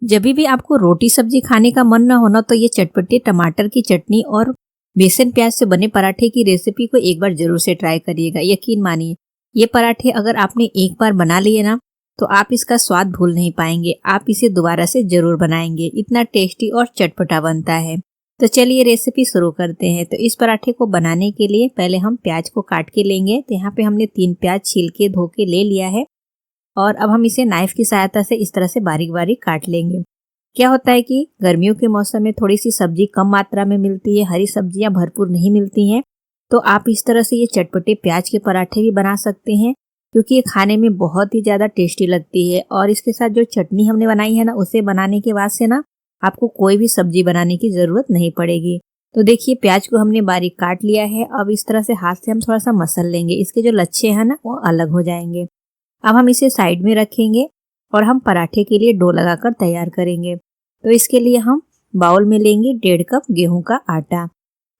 जब भी आपको रोटी सब्जी खाने का मन ना होना तो ये चटपटे टमाटर की चटनी और बेसन प्याज से बने पराठे की रेसिपी को एक बार जरूर से ट्राई करिएगा। यकीन मानिए ये पराठे अगर आपने एक बार बना लिए ना तो आप इसका स्वाद भूल नहीं पाएंगे। आप इसे दोबारा से जरूर बनाएंगे, इतना टेस्टी और चटपटा बनता है। तो चलिए रेसिपी शुरू करते हैं। तो इस पराठे को बनाने के लिए पहले हम प्याज को काट के लेंगे। तो यहाँ पे हमने 3 प्याज छील के धो के ले लिया है और अब हम इसे नाइफ की सहायता से इस तरह से बारीक बारीक काट लेंगे। क्या होता है कि गर्मियों के मौसम में थोड़ी सी सब्जी कम मात्रा में मिलती है, हरी सब्जियां भरपूर नहीं मिलती हैं, तो आप इस तरह से ये चटपटे प्याज के पराठे भी बना सकते हैं क्योंकि ये खाने में बहुत ही ज़्यादा टेस्टी लगती है। और इसके साथ जो चटनी हमने बनाई है ना, उसे बनाने के बाद से ना आपको कोई भी सब्जी बनाने की ज़रूरत नहीं पड़ेगी। तो देखिए प्याज को हमने बारीक काट लिया है। अब इस तरह से हाथ से हम थोड़ा सा मसल लेंगे, इसके जो लच्छे हैं ना वो अलग हो जाएंगे। अब हम इसे साइड में रखेंगे और हम पराठे के लिए डो लगाकर तैयार करेंगे। तो इसके लिए हम बाउल में लेंगे 1.5 कप गेहूं का आटा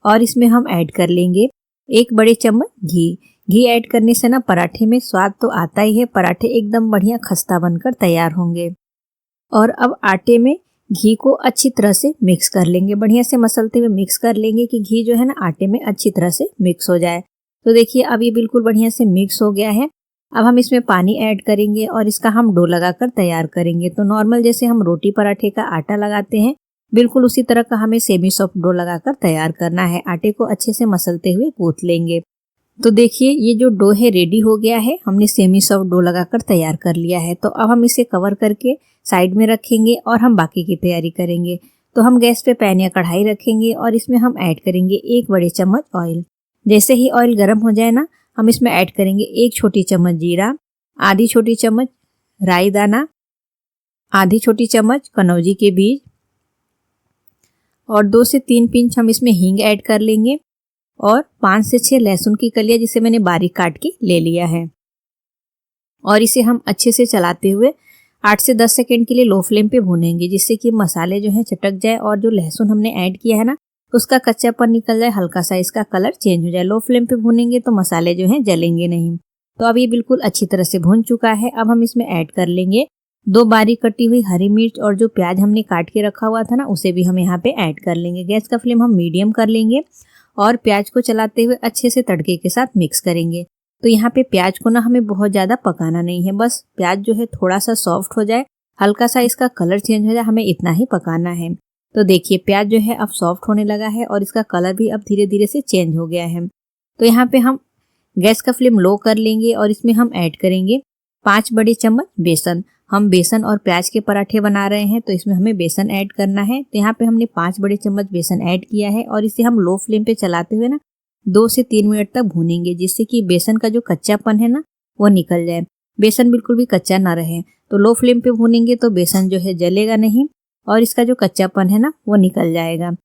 और इसमें हम ऐड कर लेंगे 1 बड़े चम्मच घी। घी ऐड करने से ना पराठे में स्वाद तो आता ही है, पराठे एकदम बढ़िया खस्ता बनकर तैयार होंगे। और अब आटे में घी को अच्छी तरह से मिक्स कर लेंगे, बढ़िया से मसलते हुए मिक्स कर लेंगे कि घी जो है ना आटे में अच्छी तरह से मिक्स हो जाए। तो देखिए अब ये बिल्कुल बढ़िया से मिक्स हो गया है। अब हम इसमें पानी ऐड करेंगे और इसका हम डो लगाकर तैयार करेंगे। तो नॉर्मल जैसे हम रोटी पराठे का आटा लगाते हैं बिल्कुल उसी तरह का हमें सेमी सॉफ्ट डो लगाकर तैयार करना है। आटे को अच्छे से मसलते हुए गूंथ लेंगे। तो देखिए ये जो डो है रेडी हो गया है, हमने सेमी सॉफ्ट डो लगाकर तैयार कर लिया है। तो अब हम इसे कवर करके साइड में रखेंगे और हम बाकी की तैयारी करेंगे। तो हम गैस पे पैन या कढ़ाई रखेंगे और इसमें हम ऐड करेंगे 1 बड़े चम्मच ऑयल। जैसे ही ऑयल गर्म हो जाए ना हम इसमें ऐड करेंगे 1 छोटी चम्मच जीरा, आधी छोटी चम्मच राई दाना, आधी छोटी चम्मच कनौजी के बीज और 2 से 3 पिंच हम इसमें हींग ऐड कर लेंगे और 5 से 6 लहसुन की कलियां जिसे मैंने बारीक काट के ले लिया है। और इसे हम अच्छे से चलाते हुए 8 से 10 सेकंड के लिए लो फ्लेम पे भूनेंगे जिससे कि मसाले जो हैं चटक जाए और जो लहसुन हमने ऐड किया है ना उसका कच्चापन निकल जाए, हल्का सा इसका कलर चेंज हो जाए। लो फ्लेम पे भूनेंगे तो मसाले जो हैं जलेंगे नहीं। तो अब ये बिल्कुल अच्छी तरह से भून चुका है। अब हम इसमें ऐड कर लेंगे 2 बारीक कटी हुई हरी मिर्च और जो प्याज हमने काट के रखा हुआ था ना उसे भी हम यहाँ पे ऐड कर लेंगे। गैस का फ्लेम हम मीडियम कर लेंगे और प्याज को चलाते हुए अच्छे से तड़के के साथ मिक्स करेंगे। तो यहाँ पे प्याज को ना हमें बहुत ज़्यादा पकाना नहीं है, बस प्याज जो है थोड़ा सा सॉफ्ट हो जाए, हल्का सा इसका कलर चेंज हो जाए, हमें इतना ही पकाना है। तो देखिए प्याज जो है अब सॉफ्ट होने लगा है और इसका कलर भी अब धीरे धीरे से चेंज हो गया है। तो यहाँ पे हम गैस का फ्लेम लो कर लेंगे और इसमें हम ऐड करेंगे 5 बड़े चम्मच बेसन। हम बेसन और प्याज के पराठे बना रहे हैं तो इसमें हमें बेसन ऐड करना है। तो यहाँ पे हमने 5 बड़े चम्मच बेसन ऐड किया है और इसे हम लो फ्लेम पे चलाते हुए ना 2 से 3 मिनट तक भूनेंगे जिससे कि बेसन का जो कच्चापन है ना वो निकल जाए, बेसन बिल्कुल भी कच्चा ना रहे। तो लो फ्लेम पे भूनेंगे तो बेसन जो है जलेगा नहीं और इसका जो कच्चापन है ना वो निकल जाएगा।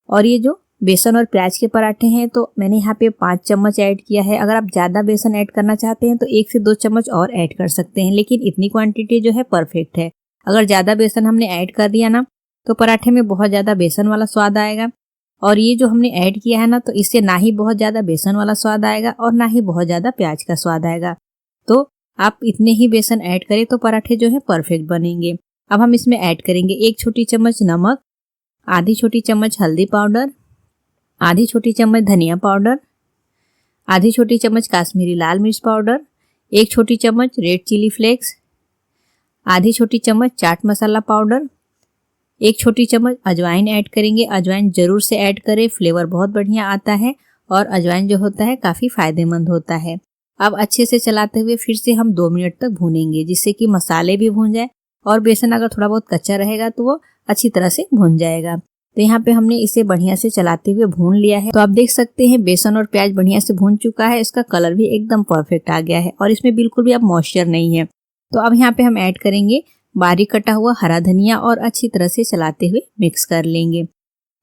और ये जो बेसन और प्याज के पराठे हैं तो मैंने यहाँ पे 5 चम्मच ऐड किया है। अगर आप ज़्यादा बेसन ऐड करना चाहते हैं तो 1 से 2 चम्मच और ऐड कर सकते हैं, लेकिन इतनी क्वांटिटी जो है परफेक्ट है। अगर ज़्यादा बेसन हमने ऐड कर दिया ना तो पराठे में बहुत ज़्यादा बेसन वाला स्वाद आएगा और ये जो हमने ऐड किया है ना तो इससे ना ही बहुत ज़्यादा बेसन वाला स्वाद आएगा और ना ही बहुत ज़्यादा प्याज का स्वाद आएगा। तो आप इतने ही बेसन ऐड करें तो पराठे जो है परफेक्ट बनेंगे। अब हम इसमें ऐड करेंगे 1 छोटी चम्मच नमक, आधी छोटी चम्मच हल्दी पाउडर, आधी छोटी चम्मच धनिया पाउडर, आधी छोटी चम्मच काश्मीरी लाल मिर्च पाउडर, 1 छोटी चम्मच रेड चिली फ्लेक्स, आधी छोटी चम्मच चाट मसाला पाउडर, 1 छोटी चम्मच अजवाइन ऐड करेंगे। अजवाइन जरूर से ऐड करें, फ्लेवर बहुत बढ़िया आता है और अजवाइन जो होता है काफ़ी फायदेमंद होता है। अब अच्छे से चलाते हुए फिर से हम 2 मिनट तक भूनेंगे जिससे कि मसाले भी भून जाए और बेसन अगर थोड़ा बहुत कच्चा रहेगा तो वो अच्छी तरह से भून जाएगा। तो यहाँ पे हमने इसे बढ़िया से चलाते हुए भून लिया है। तो आप देख सकते हैं बेसन और प्याज बढ़िया से भून चुका है, इसका कलर भी एकदम परफेक्ट आ गया है और इसमें बिल्कुल भी अब मॉइस्चर नहीं है। तो अब यहाँ पे हम ऐड करेंगे बारीक कटा हुआ हरा धनिया और अच्छी तरह से चलाते हुए मिक्स कर लेंगे।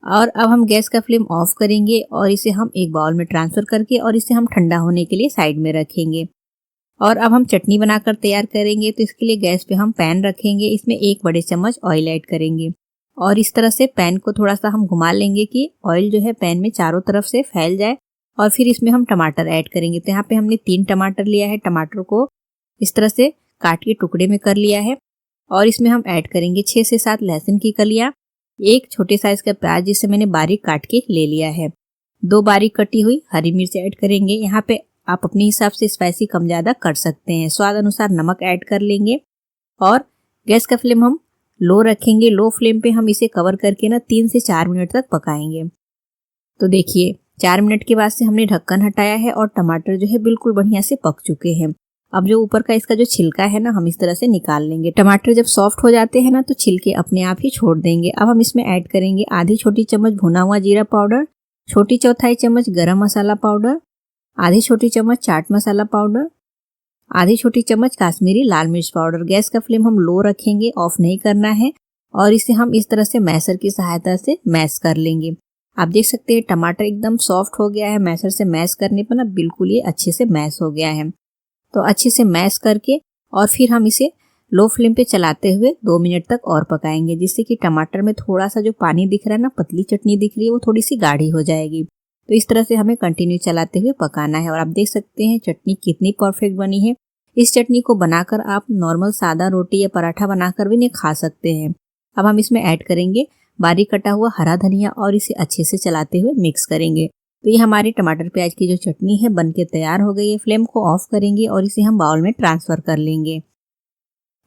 और अब हम गैस का फ्लेम ऑफ करेंगे और इसे हम एक बाउल में ट्रांसफर करके और इसे हम ठंडा होने के लिए साइड में रखेंगे। और अब हम चटनी बनाकर तैयार करेंगे। तो इसके लिए गैस पे हम पैन रखेंगे, इसमें 1 बड़े चम्मच ऑयल ऐड करेंगे और इस तरह से पैन को थोड़ा सा हम घुमा लेंगे कि ऑयल जो है पैन में चारों तरफ से फैल जाए। और फिर इसमें हम टमाटर ऐड करेंगे। तो यहाँ पे हमने 3 टमाटर लिया है, टमाटर को इस तरह से काट के टुकड़े में कर लिया है और इसमें हम ऐड करेंगे 6 से 7 लहसुन की कलियां, एक छोटे साइज का प्याज जिसे मैंने बारीक काट के ले लिया है, 2 बारीक कटी हुई हरी मिर्च ऐड करेंगे। यहाँ पे आप अपने हिसाब से स्पाइसी कम ज़्यादा कर सकते हैं। स्वाद अनुसार नमक ऐड कर लेंगे और गैस का फ्लेम हम लो रखेंगे। लो फ्लेम पे हम इसे कवर करके ना 3 से 4 मिनट तक पकाएंगे। तो देखिए 4 मिनट के बाद से हमने ढक्कन हटाया है और टमाटर जो है बिल्कुल बढ़िया से पक चुके हैं। अब जो ऊपर का इसका जो छिलका है ना, हम इस तरह से निकाल लेंगे। टमाटर जब सॉफ्ट हो जाते हैं ना तो छिलके अपने आप ही छोड़ देंगे। अब हम इसमें ऐड करेंगे आधी छोटी चम्मच भुना हुआ जीरा पाउडर, छोटी चौथाई चम्मच गरम मसाला पाउडर, आधी छोटी चम्मच चाट मसाला पाउडर, आधी छोटी चम्मच काश्मीरी लाल मिर्च पाउडर। गैस का फ्लेम हम लो रखेंगे, ऑफ नहीं करना है और इसे हम इस तरह से मैशर की सहायता से मैश कर लेंगे। आप देख सकते हैं टमाटर एकदम सॉफ्ट हो गया है। मैशर से मैश करने पर ना बिल्कुल ये अच्छे से मैश हो गया है। तो अच्छे से मैश करके और फिर हम इसे लो फ्लेम पे चलाते हुए 2 मिनट तक और पकाएंगे, जिससे कि टमाटर में थोड़ा सा जो पानी दिख रहा है ना, पतली चटनी दिख रही है, वो थोड़ी सी गाढ़ी हो जाएगी। तो इस तरह से हमें कंटिन्यू चलाते हुए पकाना है। और आप देख सकते हैं चटनी कितनी परफेक्ट बनी है। इस चटनी को बनाकर आप नॉर्मल सादा रोटी या पराठा बनाकर भी नहीं खा सकते हैं। अब हम इसमें ऐड करेंगे बारीक कटा हुआ हरा धनिया और इसे अच्छे से चलाते हुए मिक्स करेंगे। तो ये हमारी टमाटर प्याज की जो चटनी है बनके तैयार हो गई है। फ्लेम को ऑफ करेंगे और इसे हम बाउल में ट्रांसफर कर लेंगे।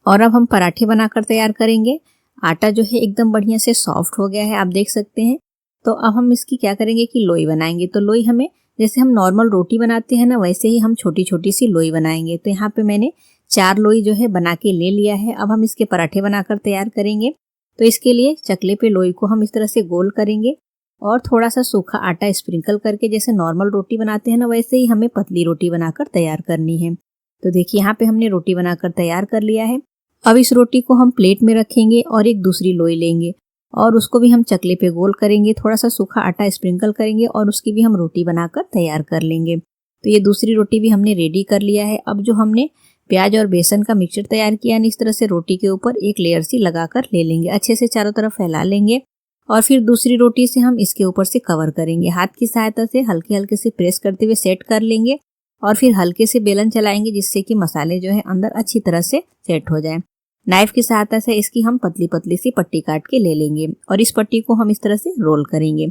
और अब हम पराठे बनाकर तैयार करेंगे। आटा जो है एकदम बढ़िया से सॉफ्ट हो गया है, आप देख सकते हैं। तो अब हम इसकी क्या करेंगे कि लोई बनाएंगे। तो लोई हमें जैसे हम नॉर्मल रोटी बनाते हैं ना, वैसे ही हम छोटी छोटी सी लोई बनाएंगे। तो यहाँ पे मैंने 4 लोई जो है बना के ले लिया है। अब हम इसके पराठे बनाकर तैयार करेंगे। तो इसके लिए चकले पे लोई को हम इस तरह से गोल करेंगे और थोड़ा सा सूखा आटा स्प्रिंकल करके जैसे नॉर्मल रोटी बनाते हैं ना, वैसे ही हमें पतली रोटी बनाकर तैयार करनी है। तो देखिए यहाँ पे हमने रोटी बनाकर तैयार कर लिया है। अब इस रोटी को हम प्लेट में रखेंगे और एक दूसरी लोई लेंगे और उसको भी हम चकले पे गोल करेंगे, थोड़ा सा सूखा आटा स्प्रिंकल करेंगे और उसकी भी हम रोटी बनाकर तैयार कर लेंगे। तो ये दूसरी रोटी भी हमने रेडी कर लिया है। अब जो हमने प्याज और बेसन का मिक्सचर तैयार किया है, इस तरह से रोटी के ऊपर एक लेयर सी लगाकर ले लेंगे, अच्छे से चारों तरफ फैला लेंगे और फिर दूसरी रोटी से हम इसके ऊपर से कवर करेंगे। हाथ की सहायता से हल्के हल्के से प्रेस करते हुए सेट कर लेंगे और फिर हल्के से बेलन चलाएंगे, जिससे कि मसाले जो है अंदर अच्छी तरह से सेट हो जाए। नाइफ की सहायता से इसकी हम पतली पतली सी पट्टी काट के ले लेंगे और इस पट्टी को हम इस तरह से रोल करेंगे।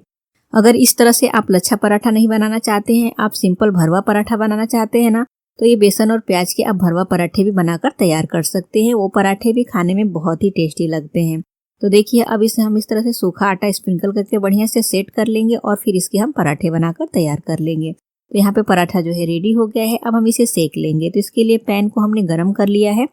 अगर इस तरह से आप लच्छा पराठा नहीं बनाना चाहते हैं, आप सिंपल भरवा पराठा बनाना चाहते हैं ना, तो ये बेसन और प्याज के आप भरवा पराठे भी बनाकर तैयार कर सकते हैं। वो पराठे भी खाने में बहुत ही टेस्टी लगते हैं। तो देखिए अब इसे हम इस तरह से सूखा आटा स्प्रिंकल करके बढ़िया से सेट कर लेंगे और फिर इसके हम पराठे बनाकर तैयार कर लेंगे। तो यहाँ पे पराठा जो है रेडी हो गया है। अब हम इसे सेक लेंगे। तो इसके लिए पैन को हमने गर्म कर लिया है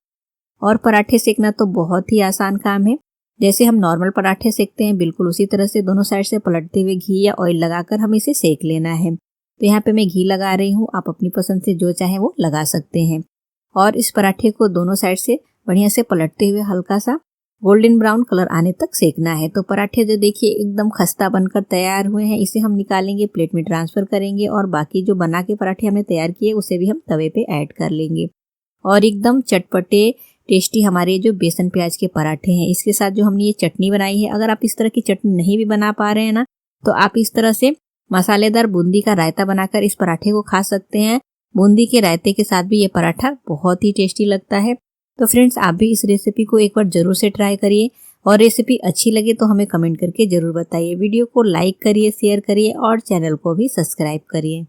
और पराठे सेकना तो बहुत ही आसान काम है। जैसे हम नॉर्मल पराठे सेकते हैं बिल्कुल उसी तरह से दोनों साइड से पलटते हुए घी या ऑयल लगाकर हम इसे सेक लेना है। तो यहाँ पे मैं घी लगा रही हूँ, आप अपनी पसंद से जो चाहे वो लगा सकते हैं। और इस पराठे को दोनों साइड से बढ़िया से पलटते हुए हल्का सा गोल्डन ब्राउन कलर आने तक सेकना है। तो पराठे जो देखिए एकदम खस्ता बनकर तैयार हुए हैं, इसे हम निकालेंगे, प्लेट में ट्रांसफर करेंगे और बाकी जो बना के पराठे हमने तैयार किए उसे भी हम तवे पे ऐड कर लेंगे। और एकदम चटपटे टेस्टी हमारे जो बेसन प्याज के पराठे हैं, इसके साथ जो हमने ये चटनी बनाई है, अगर आप इस तरह की चटनी नहीं भी बना पा रहे हैं ना, तो आप इस तरह से मसालेदार बूंदी का रायता बनाकर इस पराठे को खा सकते हैं। बूंदी के रायते के साथ भी ये पराठा बहुत ही टेस्टी लगता है। तो फ्रेंड्स, आप भी इस रेसिपी को एक बार जरूर से ट्राई करिए और रेसिपी अच्छी लगे तो हमें कमेंट करके जरूर बताइए। वीडियो को लाइक करिए, शेयर करिए और चैनल को भी सब्सक्राइब करिए।